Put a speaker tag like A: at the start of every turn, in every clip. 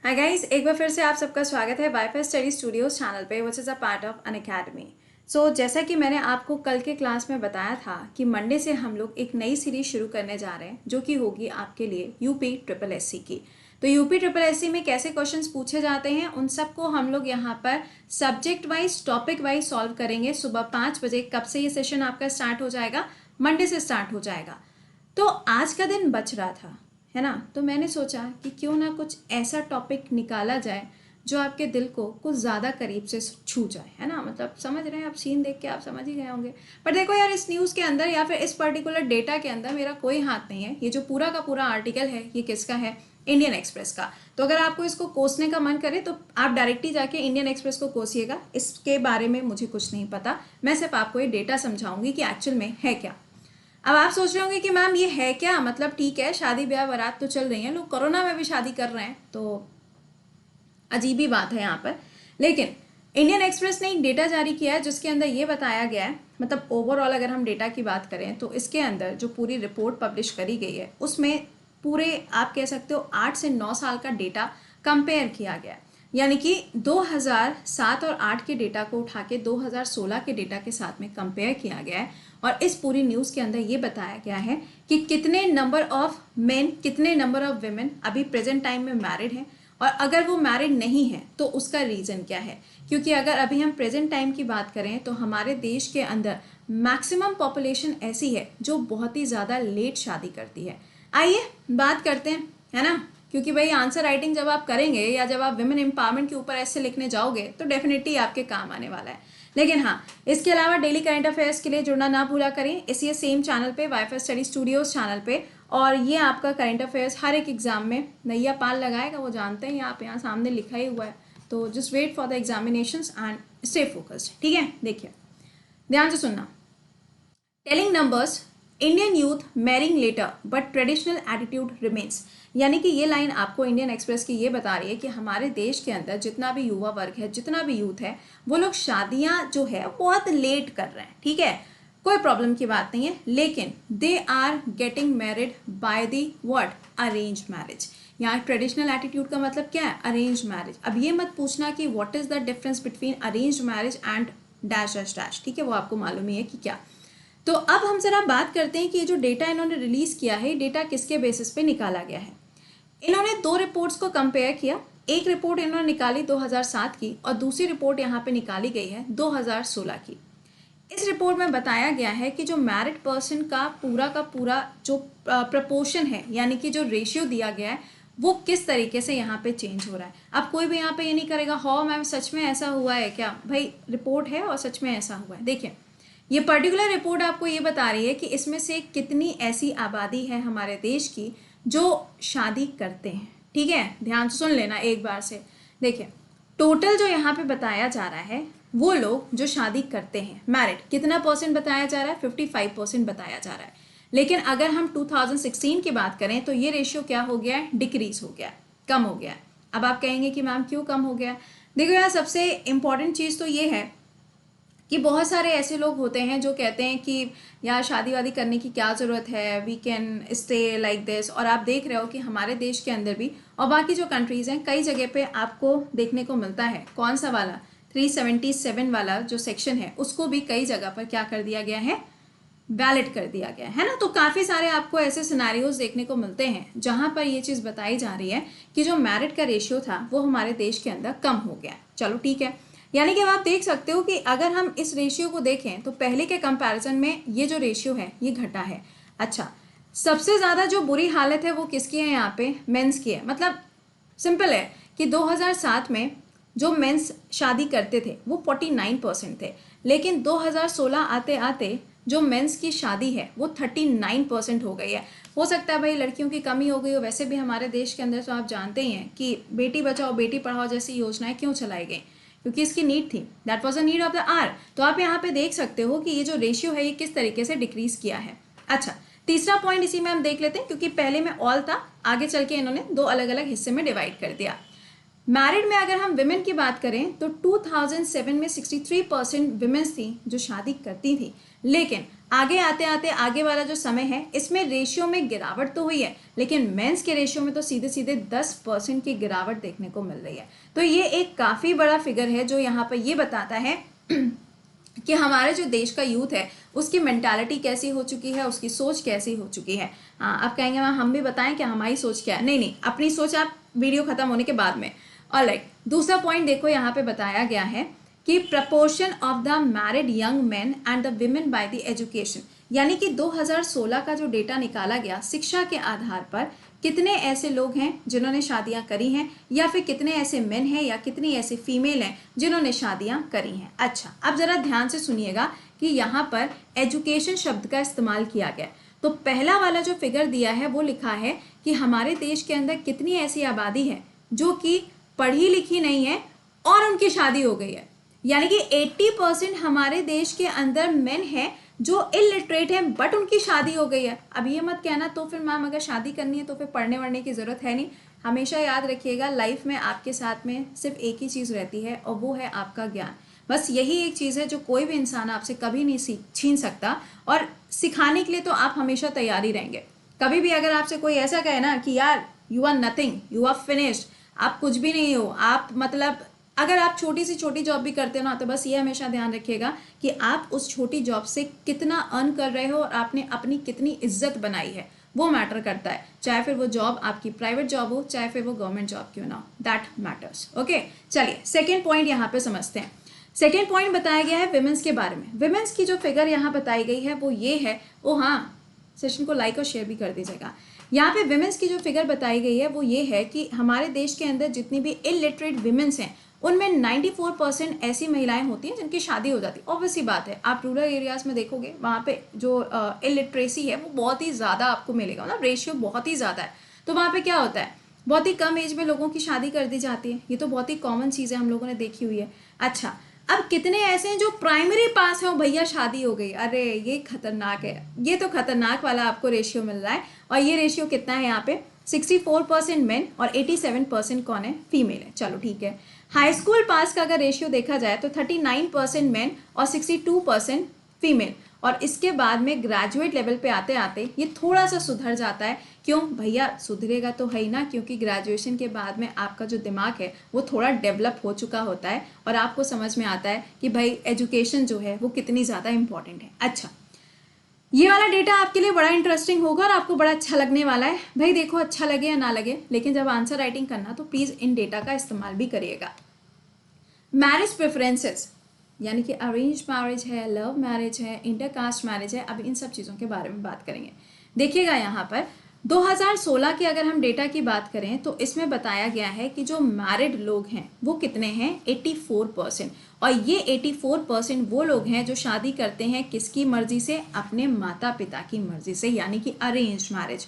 A: Hi guys, एक बार फिर से आप सबका स्वागत है वाईफाई स्टडी स्टूडियोज चैनल पे which is a part of Unacademy. So जैसा कि मैंने आपको कल के क्लास में बताया था कि मंडे से हम लोग एक नई सीरीज शुरू करने जा रहे हैं जो कि होगी आपके लिए यूपी ट्रिपल एससी की। तो यूपी ट्रिपल एससी में कैसे क्वेश्चंस पूछे जाते हैं उन सबको हम लोग यहाँ पर subject wise topic wise solve करेंगे। सुबह 5 बजे कब से ये सेशन आपका स्टार्ट हो जाएगा? मंडे से स्टार्ट हो जाएगा। तो आज का दिन बच रहा था, है ना? तो मैंने सोचा कि क्यों ना कुछ ऐसा टॉपिक निकाला जाए जो आपके दिल को कुछ ज़्यादा करीब से छू जाए, है ना? मतलब समझ रहे हैं आप, सीन देख के आप समझ ही गए होंगे। पर देखो यार, इस न्यूज़ के अंदर या फिर इस पर्टिकुलर डेटा के अंदर मेरा कोई हाथ नहीं है। ये जो पूरा का पूरा आर्टिकल है ये किसका है? इंडियन एक्सप्रेस का। तो अगर आपको इसको कोसने का मन करे तो आप डायरेक्टली जाके इंडियन एक्सप्रेस को कोसिएगा। इसके बारे में मुझे कुछ नहीं पता, मैं सिर्फ आपको ये डेटा समझाऊंगी कि एक्चुअल में है क्या। अब आप सोच रहे होंगे कि मैम ये है क्या, मतलब ठीक है शादी ब्याह बारात तो चल रही है, लोग कोरोना में भी शादी कर रहे हैं, तो अजीब ही बात है यहाँ पर। लेकिन इंडियन एक्सप्रेस ने एक डेटा जारी किया है जिसके अंदर ये बताया गया है, मतलब ओवरऑल अगर हम डेटा की बात करें तो इसके अंदर जो पूरी रिपोर्ट पब्लिश करी गई है उसमें पूरे आप कह सकते हो 8 से 9 साल का डेटा कंपेयर किया गया है। यानी कि 2007 और 8 के डेटा को उठा के 2016 के डेटा के साथ में कंपेयर किया गया है। और इस पूरी न्यूज़ के अंदर ये बताया गया है कि कितने नंबर ऑफ मेन, कितने नंबर ऑफ विमेन अभी प्रेजेंट टाइम में मैरिड हैं, और अगर वो मैरिड नहीं है तो उसका रीज़न क्या है। क्योंकि अगर अभी हम प्रेजेंट टाइम की बात करें तो हमारे देश के अंदर मैक्सिमम पॉपुलेशन ऐसी है जो बहुत ही ज़्यादा लेट शादी करती है। आइए बात करते हैं, है ना? क्योंकि भाई आंसर राइटिंग जब आप करेंगे या जब आप विमेन एम्पावरमेंट के ऊपर ऐसे लिखने जाओगे तो डेफिनेटली आपके काम आने वाला है। लेकिन हाँ, इसके अलावा डेली करंट अफेयर्स के लिए जुड़ना ना भूला करें इसी सेम चैनल पे, वाईफाई स्टडी स्टूडियोज चैनल पे। और ये आपका करंट अफेयर्स हर एक एग्जाम में नैया पाल लगाएगा, वो जानते हैं, आप यहाँ सामने लिखा ही हुआ है। तो just wait for the examinations and stay focused. ठीक है, देखिए ध्यान से सुनना। Telling numbers, Indian youth marrying later but traditional attitude remains. यानी कि ये लाइन आपको इंडियन एक्सप्रेस की ये बता रही है कि हमारे देश के अंदर जितना भी युवा वर्ग है, जितना भी यूथ है, वो लोग शादियां जो है बहुत लेट कर रहे हैं। ठीक है, कोई प्रॉब्लम की बात नहीं है, लेकिन they are getting married by the what? Arrange marriage. यहाँ ट्रेडिशनल एटीट्यूड का मतलब क्या है? Arrange marriage. अब ये मत पूछना कि what is the difference between arrange marriage and dash dash dash, ठीक है, वो आपको मालूम ही है कि क्या। तो अब हम जरा बात करते हैं कि ये जो डेटा इन्होंने रिलीज किया है, डेटा किसके बेसिस पे निकाला गया है। इन्होंने दो रिपोर्ट्स को कंपेयर किया। एक रिपोर्ट इन्होंने निकाली 2007 की और दूसरी रिपोर्ट यहाँ पे निकाली गई है 2016 की। इस रिपोर्ट में बताया गया है कि जो मैरिड पर्सन का पूरा जो प्रपोर्शन है, यानी कि जो रेशियो दिया गया है, वो किस तरीके से यहाँ पे चेंज हो रहा है। अब कोई भी यहाँ पे ये नहीं करेगा हाँ मैम सच में ऐसा हुआ है क्या। भाई रिपोर्ट है और सच में ऐसा हुआ है। देखिए, ये पर्टिकुलर रिपोर्ट आपको ये बता रही है कि इसमें से कितनी ऐसी आबादी है हमारे देश की जो शादी करते हैं। ठीक है, ध्यान से सुन लेना एक बार से। देखिए, टोटल जो यहाँ पे बताया जा रहा है वो लोग जो शादी करते हैं मैरिड, कितना परसेंट बताया जा रहा है? 55% बताया जा रहा है। लेकिन अगर हम 2016 की बात करें तो ये रेशियो क्या हो गया है? डिक्रीज हो गया है, कम हो गया है। अब आप कहेंगे कि मैम क्यों कम हो गया? देखो यार, सबसे इंपॉर्टेंट चीज़ तो ये है कि बहुत सारे ऐसे लोग होते हैं जो कहते हैं कि यार शादी वादी करने की क्या ज़रूरत है, we can stay like this. और आप देख रहे हो कि हमारे देश के अंदर भी और बाकी जो कंट्रीज़ हैं कई जगह पे आपको देखने को मिलता है। कौन सा वाला? 377 वाला जो सेक्शन है उसको भी कई जगह पर क्या कर दिया गया है? वैलिड कर दिया गया है ना। तो काफ़ी सारे आपको ऐसे सिनेरियोज देखने को मिलते हैं जहां पर ये चीज़ बताई जा रही है कि जो मैरिड का रेशियो था वो हमारे देश के अंदर कम हो गया। चलो ठीक है, यानी कि अब आप देख सकते हो कि अगर हम इस रेशियो को देखें तो पहले के कंपैरिजन में ये जो रेशियो है ये घटा है। अच्छा, सबसे ज़्यादा जो बुरी हालत है वो किसकी है? यहाँ पे मेंस की है। मतलब सिंपल है कि 2007 में जो मेंस शादी करते थे वो 49% थे, लेकिन 2016 आते आते जो मेंस की शादी है वो 39% हो गई है। हो सकता है भाई लड़कियों की कमी हो गई हो, वैसे भी हमारे देश के अंदर तो आप जानते ही हैं कि बेटी बचाओ बेटी पढ़ाओ जैसी योजनाएं क्यों चलाई गई, क्योंकि इसकी नीड थी, that was a need of the hour. तो आप यहाँ पे देख सकते हो कि ये जो रेशियो है ये किस तरीके से डिक्रीज किया है। अच्छा, तीसरा पॉइंट इसी में हम देख लेते हैं, क्योंकि पहले में ऑल था, आगे चल के इन्होंने दो अलग अलग हिस्से में डिवाइड कर दिया। मैरिड में अगर हम विमेन की बात करें तो 2007 में 63% विमेन्स थी जो शादी करती थी, लेकिन आगे आते आते आगे वाला जो समय है इसमें रेशियो में गिरावट तो हुई है, लेकिन मेंस के रेशियो में तो सीधे सीधे 10% की गिरावट देखने को मिल रही है। तो ये एक काफ़ी बड़ा फिगर है जो यहाँ पर ये बताता है कि हमारे जो देश का यूथ है उसकी मेंटालिटी कैसी हो चुकी है, उसकी सोच कैसी हो चुकी है। आप कहेंगे मैम हम भी बताएं कि हमारी सोच क्या है। नहीं नहीं, अपनी सोच आप वीडियो खत्म होने के बाद में। ऑलराइट, दूसरा पॉइंट देखो यहाँ पे बताया गया है कि proportion of the married young man and the women by the education, यानी कि 2016 का जो डेटा निकाला गया शिक्षा के आधार पर कितने ऐसे लोग हैं जिन्होंने शादियां करी हैं, या फिर कितने ऐसे मेन हैं या कितनी ऐसे फीमेल हैं जिन्होंने शादियां करी हैं। अच्छा, अब जरा ध्यान से सुनिएगा कि यहाँ पर एजुकेशन शब्द का इस्तेमाल किया गया। तो पहला वाला जो फिगर दिया है वो लिखा है कि हमारे देश के अंदर कितनी ऐसी आबादी है जो कि पढ़ी लिखी नहीं है और उनकी शादी हो गई है, यानी कि 80% हमारे देश के अंदर मेन है जो इलिटरेट हैं बट उनकी शादी हो गई है। अब ये मत कहना तो फिर मैम अगर शादी करनी है तो फिर पढ़ने वढ़ने की ज़रूरत है नहीं। हमेशा याद रखिएगा लाइफ में आपके साथ में सिर्फ एक ही चीज़ रहती है और वो है आपका ज्ञान। बस यही एक चीज़ है जो कोई भी इंसान आपसे कभी नहीं छीन सकता, और सिखाने के लिए तो आप हमेशा तैयार ही रहेंगे। कभी भी अगर आपसे कोई ऐसा कहे ना कि यार you are nothing, you are finished, आप कुछ भी नहीं हो, आप मतलब अगर आप छोटी से छोटी जॉब भी करते हो ना, तो बस ये हमेशा ध्यान रखिएगा कि आप उस छोटी जॉब से कितना अर्न कर रहे हो और आपने अपनी कितनी इज्जत बनाई है, वो मैटर करता है। चाहे फिर वो जॉब आपकी प्राइवेट जॉब हो, चाहे फिर वो गवर्नमेंट जॉब क्यों ना हो, दैट मैटर्स। ओके, चलिए सेकेंड पॉइंट यहाँ पे समझते हैं। सेकेंड पॉइंट बताया गया है विमेंस के बारे में। विमेंस की जो फिगर यहाँ बताई गई है वो ये है, ओ हाँ, सेशन को लाइक और शेयर भी कर दीजिएगा। यहाँ पे विमेंस की जो फिगर बताई गई है वो ये है कि हमारे देश के अंदर जितनी भी इलिटरेट विमेंस हैं उनमें 94% ऐसी महिलाएं होती हैं जिनकी शादी हो जाती है। ऑब्वियसली बात है, आप रूरल एरियाज में देखोगे वहाँ पे जो इलिटरेसी है वो बहुत ही ज़्यादा आपको मिलेगा, मतलब रेशियो बहुत ही ज़्यादा है। तो वहाँ पे क्या होता है, बहुत ही कम एज में लोगों की शादी कर दी जाती है। ये तो बहुत ही कॉमन चीज़ है, हम लोगों ने देखी हुई है। अच्छा, अब कितने ऐसे हैं जो प्राइमरी पास हैं और भैया शादी हो गई, अरे ये खतरनाक है, ये तो खतरनाक वाला आपको रेशियो मिल रहा है। और ये रेशियो कितना है यहाँ पे, 64% मेन और 87% कौन है, फीमेल है। चलो ठीक है। हाई स्कूल पास का अगर रेशियो देखा जाए तो 39% मेन और 62% फीमेल, और इसके बाद में ग्रेजुएट लेवल पे आते आते ये थोड़ा सा सुधर जाता है। क्यों भैया, सुधरेगा तो है ही ना, क्योंकि ग्रेजुएशन के बाद में आपका जो दिमाग है वो थोड़ा डेवलप हो चुका होता है और आपको समझ में आता है कि भाई एजुकेशन जो है वो कितनी ज़्यादा इंपॉर्टेंट है। अच्छा, ये वाला डेटा आपके लिए बड़ा इंटरेस्टिंग होगा और आपको बड़ा अच्छा लगने वाला है। भाई देखो, अच्छा लगे या ना लगे, लेकिन जब आंसर राइटिंग करना तो प्लीज़ इन डेटा का इस्तेमाल भी करिएगा। मैरिज प्रेफरेंसेस, यानी कि अरेंज मैरिज है, लव मैरिज है, इंटरकास्ट मैरिज है, अब इन सब चीज़ों के बारे में बात करेंगे। देखिएगा यहाँ पर 2016 की अगर हम डेटा की बात करें तो इसमें बताया गया है कि जो मैरिड लोग हैं वो कितने हैं, 84%। और ये 84% वो लोग हैं जो शादी करते हैं किसकी मर्जी से, अपने माता पिता की मर्जी से, यानी कि अरेंज मैरिज।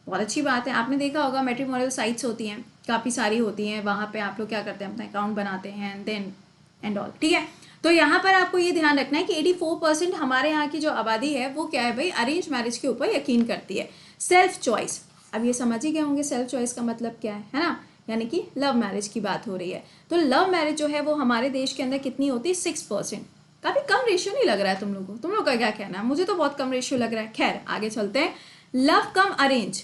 A: बहुत अच्छी बात है। आपने देखा होगा मैट्रिमोनियल साइट्स होती हैं, काफ़ी सारी होती हैं, वहाँ पे आप लोग क्या करते हैं, अपना अकाउंट बनाते हैं देन एंड ऑल, ठीक है। तो यहाँ पर आपको ये ध्यान रखना है कि 84% हमारे यहाँ की जो आबादी है वो क्या है भाई, अरेंज मैरिज के ऊपर यकीन करती है। सेल्फ चॉइस, अब ये समझ ही गए होंगे सेल्फ चॉइस का मतलब क्या है ना, यानी कि लव मैरिज की बात हो रही है। तो लव मैरिज जो है वो हमारे देश के अंदर कितनी होती है, 6%। काफ़ी कम रेशियो नहीं लग रहा है तुम लोगों को? तुम लोग का क्या कहना है? मुझे तो बहुत कम रेशियो लग रहा है। खैर आगे चलते हैं। लव कम अरेंज,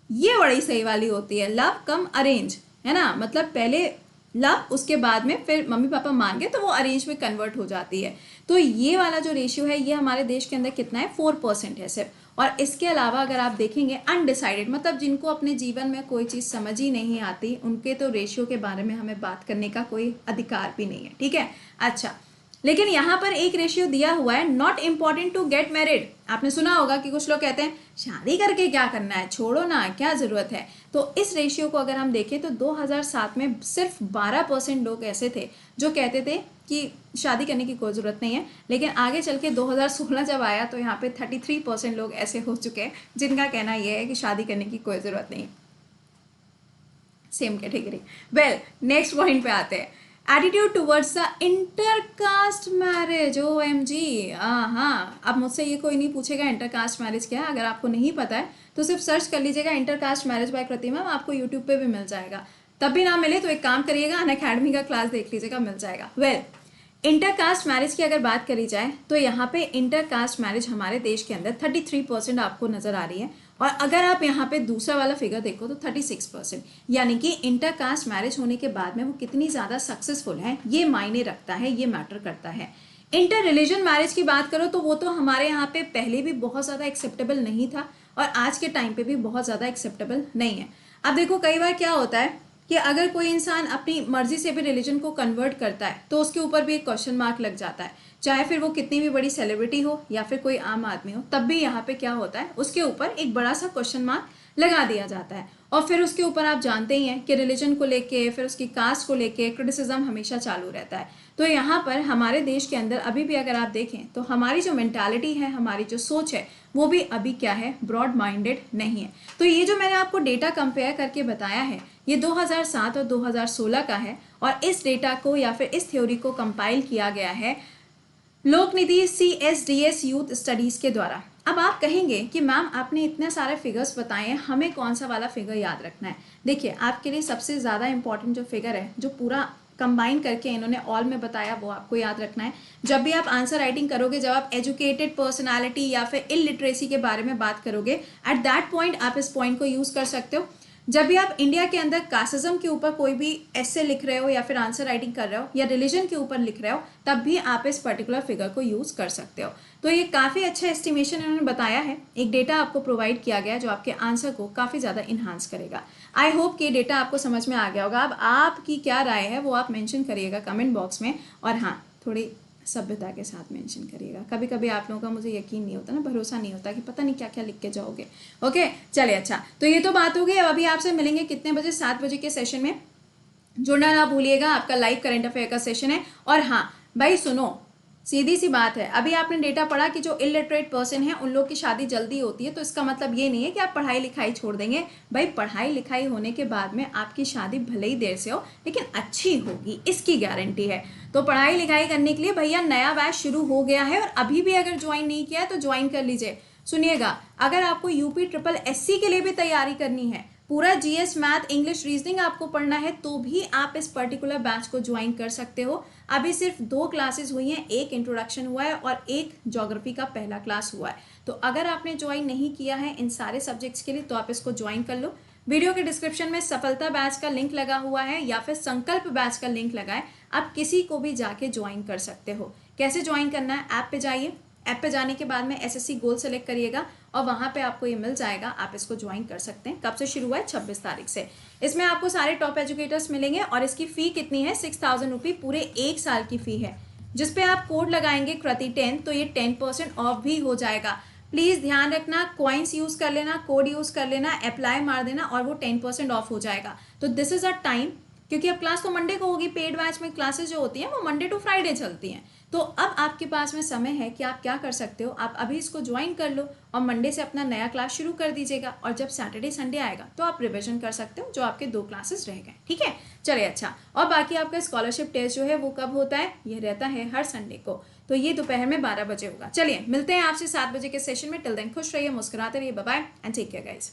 A: ये बड़ी सही वाली होती है, लव कम अरेंज, है ना, मतलब पहले लव, उसके बाद में फिर मम्मी पापा मान गए तो वो अरेंज में कन्वर्ट हो जाती है। तो ये वाला जो रेशियो है ये हमारे देश के अंदर कितना है, 4% है सिर्फ। और इसके अलावा अगर आप देखेंगे अनडिसाइडेड, मतलब जिनको अपने जीवन में कोई चीज़ समझ ही नहीं आती, उनके तो रेशियो के बारे में हमें बात करने का कोई अधिकार भी नहीं है, ठीक है। अच्छा, लेकिन यहाँ पर एक रेशियो दिया हुआ है, not important to get married. आपने सुना होगा कि कुछ लोग कहते हैं शादी करके क्या करना है, छोड़ो ना, क्या ज़रूरत है। तो इस रेशियो को अगर हम देखें तो 2007 में सिर्फ 12% लोग ऐसे थे जो कहते थे कि शादी करने की कोई ज़रूरत नहीं है। लेकिन आगे चल के 2016 जब आया तो यहाँ पे 33% लोग ऐसे हो चुके हैं जिनका कहना यह है कि शादी करने की कोई ज़रूरत नहीं। Same category. Well, next point पे आते हैं, attitude towards the intercaste marriage. OMG, हाँ, अब मुझसे ये कोई नहीं पूछेगा इंटरकास्ट मैरिज क्या है। अगर आपको नहीं पता है तो सिर्फ सर्च कर लीजिएगा intercaste marriage by Kriti ma'am, आपको यूट्यूब पे भी मिल जाएगा। तब भी ना मिले तो एक काम करिएगा, अनअकैडमी का क्लास देख लीजिएगा, मिल जाएगा। इंटरकास्ट मैरिज की अगर बात करी जाए तो यहाँ पे इंटरकास्ट मैरिज हमारे देश के अंदर 33% आपको नजर आ रही है, और अगर आप यहाँ पे दूसरा वाला फिगर देखो तो 36%, यानी कि इंटरकास्ट मैरिज होने के बाद में वो कितनी ज़्यादा सक्सेसफुल है ये मायने रखता है, ये मैटर करता है। इंटर रिलीजन मैरिज की बात करो तो वो तो हमारे यहाँ पे पहले भी बहुत ज़्यादा एक्सेप्टेबल नहीं था और आज के टाइम पे भी बहुत ज़्यादा एक्सेप्टेबल नहीं है। अब देखो कई बार क्या होता है कि अगर कोई इंसान अपनी मर्जी से भी रिलीजन को कन्वर्ट करता है तो उसके ऊपर भी एक क्वेश्चन मार्क लग जाता है, चाहे फिर वो कितनी भी बड़ी सेलिब्रिटी हो या फिर कोई आम आदमी हो, तब भी यहाँ पे क्या होता है, उसके ऊपर एक बड़ा सा क्वेश्चन मार्क लगा दिया जाता है। और फिर उसके ऊपर आप जानते ही हैं कि रिलीजन को लेके, फिर उसकी कास्ट को लेके क्रिटिसिज्म हमेशा चालू रहता है। तो यहाँ पर हमारे देश के अंदर अभी भी अगर आप देखें तो हमारी जो मेंटालिटी है, हमारी जो सोच है, वो भी अभी क्या है, ब्रॉड माइंडेड नहीं है। तो ये जो मैंने आपको डेटा कंपेयर करके बताया है ये 2007 और 2016 का है, और इस डेटा को या फिर इस थ्योरी को कंपाइल किया गया है लोकनीति CSDS यूथ स्टडीज के द्वारा। अब आप कहेंगे कि मैम आपने इतने सारे फिगर्स बताए हैं, हमें कौन सा वाला फिगर याद रखना है। देखिए आपके लिए सबसे ज़्यादा इंपॉर्टेंट जो फिगर है, जो पूरा कंबाइन करके इन्होंने ऑल में बताया, वो आपको याद रखना है। जब भी आप आंसर राइटिंग करोगे, जब आप एजुकेटेड पर्सनालिटी या फिर इलिटरेसी के बारे में बात करोगे, एट दैट पॉइंट आप इस पॉइंट को यूज़ कर सकते हो। जब भी आप इंडिया के अंदर कास्टिज्म के ऊपर कोई भी ऐसे लिख रहे हो या फिर आंसर राइटिंग कर रहे हो या रिलीजन के ऊपर लिख रहे हो, तब भी आप इस पर्टिकुलर फिगर को यूज़ कर सकते हो। तो ये काफ़ी अच्छा एस्टिमेशन इन्होंने बताया है, एक डेटा आपको प्रोवाइड किया गया है जो आपके आंसर को काफ़ी ज़्यादा इन्हांस करेगा। आई होप कि डेटा आपको समझ में आ गया होगा। अब आपकी क्या राय है वो आप मेंशन करिएगा कमेंट बॉक्स में, और हाँ थोड़ी सभ्यता के साथ मेंशन करिएगा। कभी कभी आप लोगों का मुझे यकीन नहीं होता ना, भरोसा नहीं होता कि पता नहीं क्या क्या लिख के जाओगे। ओके चलिए, अच्छा तो ये तो बात हो गई। अब अभी आपसे मिलेंगे कितने बजे, 7 बजे के सेशन में। जुड़ना ना भूलिएगा, आपका लाइव करंट अफेयर का सेशन है। और हाँ भाई सुनो, सीधी सी बात है, अभी आपने डेटा पढ़ा कि जो इलिटरेट पर्सन है उन लोग की शादी जल्दी होती है, तो इसका मतलब ये नहीं है कि आप पढ़ाई लिखाई छोड़ देंगे। भाई पढ़ाई लिखाई होने के बाद में आपकी शादी भले ही देर से हो लेकिन अच्छी होगी, इसकी गारंटी है। तो पढ़ाई लिखाई करने के लिए भैया नया बैच शुरू हो गया है, और अभी भी अगर ज्वाइन नहीं किया है तो ज्वाइन कर लीजिए। सुनिएगा, अगर आपको UP SSC के लिए भी तैयारी करनी है, पूरा GS मैथ इंग्लिश रीजनिंग आपको पढ़ना है, तो भी आप इस पर्टिकुलर बैच को ज्वाइन कर सकते हो। अभी सिर्फ 2 क्लासेस हुई हैं, एक इंट्रोडक्शन हुआ है और एक ज्योग्राफी का पहला क्लास हुआ है। तो अगर आपने ज्वाइन नहीं किया है इन सारे सब्जेक्ट्स के लिए तो आप इसको ज्वाइन कर लो। वीडियो के डिस्क्रिप्शन में सफलता बैच का लिंक लगा हुआ है या फिर संकल्प बैच का लिंक लगा है, आप किसी को भी जाके ज्वाइन कर सकते हो। कैसे ज्वाइन करना है, ऐप पे जाइए, ऐप पे जाने के बाद में SSC गोल सेलेक्ट करिएगा और वहाँ पे आपको ये मिल जाएगा, आप इसको ज्वाइन कर सकते हैं। कब से शुरू हुआ है, 26 तारीख से। इसमें आपको सारे टॉप एजुकेटर्स मिलेंगे और इसकी फ़ी कितनी है, 6000 रुपये पूरे 1 साल की फ़ी है, जिसपे आप कोड लगाएंगे कृति10 तो ये 10% ऑफ भी हो जाएगा। प्लीज़ ध्यान रखना, कॉइन्स यूज़ कर लेना, कोड यूज़ कर लेना, अप्लाई मार देना और वो 10% ऑफ हो जाएगा। तो दिस इज़ अ टाइम, क्योंकि अब क्लास तो मंडे को होगी, पेड बैच में क्लासेस जो होती हैं वो मंडे टू फ्राइडे चलती हैं। तो अब आपके पास में समय है कि आप क्या कर सकते हो, आप अभी इसको ज्वाइन कर लो और मंडे से अपना नया क्लास शुरू कर दीजिएगा, और जब सैटरडे संडे आएगा तो आप रिविजन कर सकते हो जो आपके 2 क्लासेस रह गए। ठीक है, चलिए अच्छा। और बाकी आपका स्कॉलरशिप टेस्ट जो है वो कब होता है, ये रहता है हर संडे को, तो ये दोपहर में 12 बजे होगा। चलिए मिलते हैं आपसे 7 बजे के सेशन में। टिल देन खुश रहिए, मुस्कुराते रहिए, bye bye and take care guys.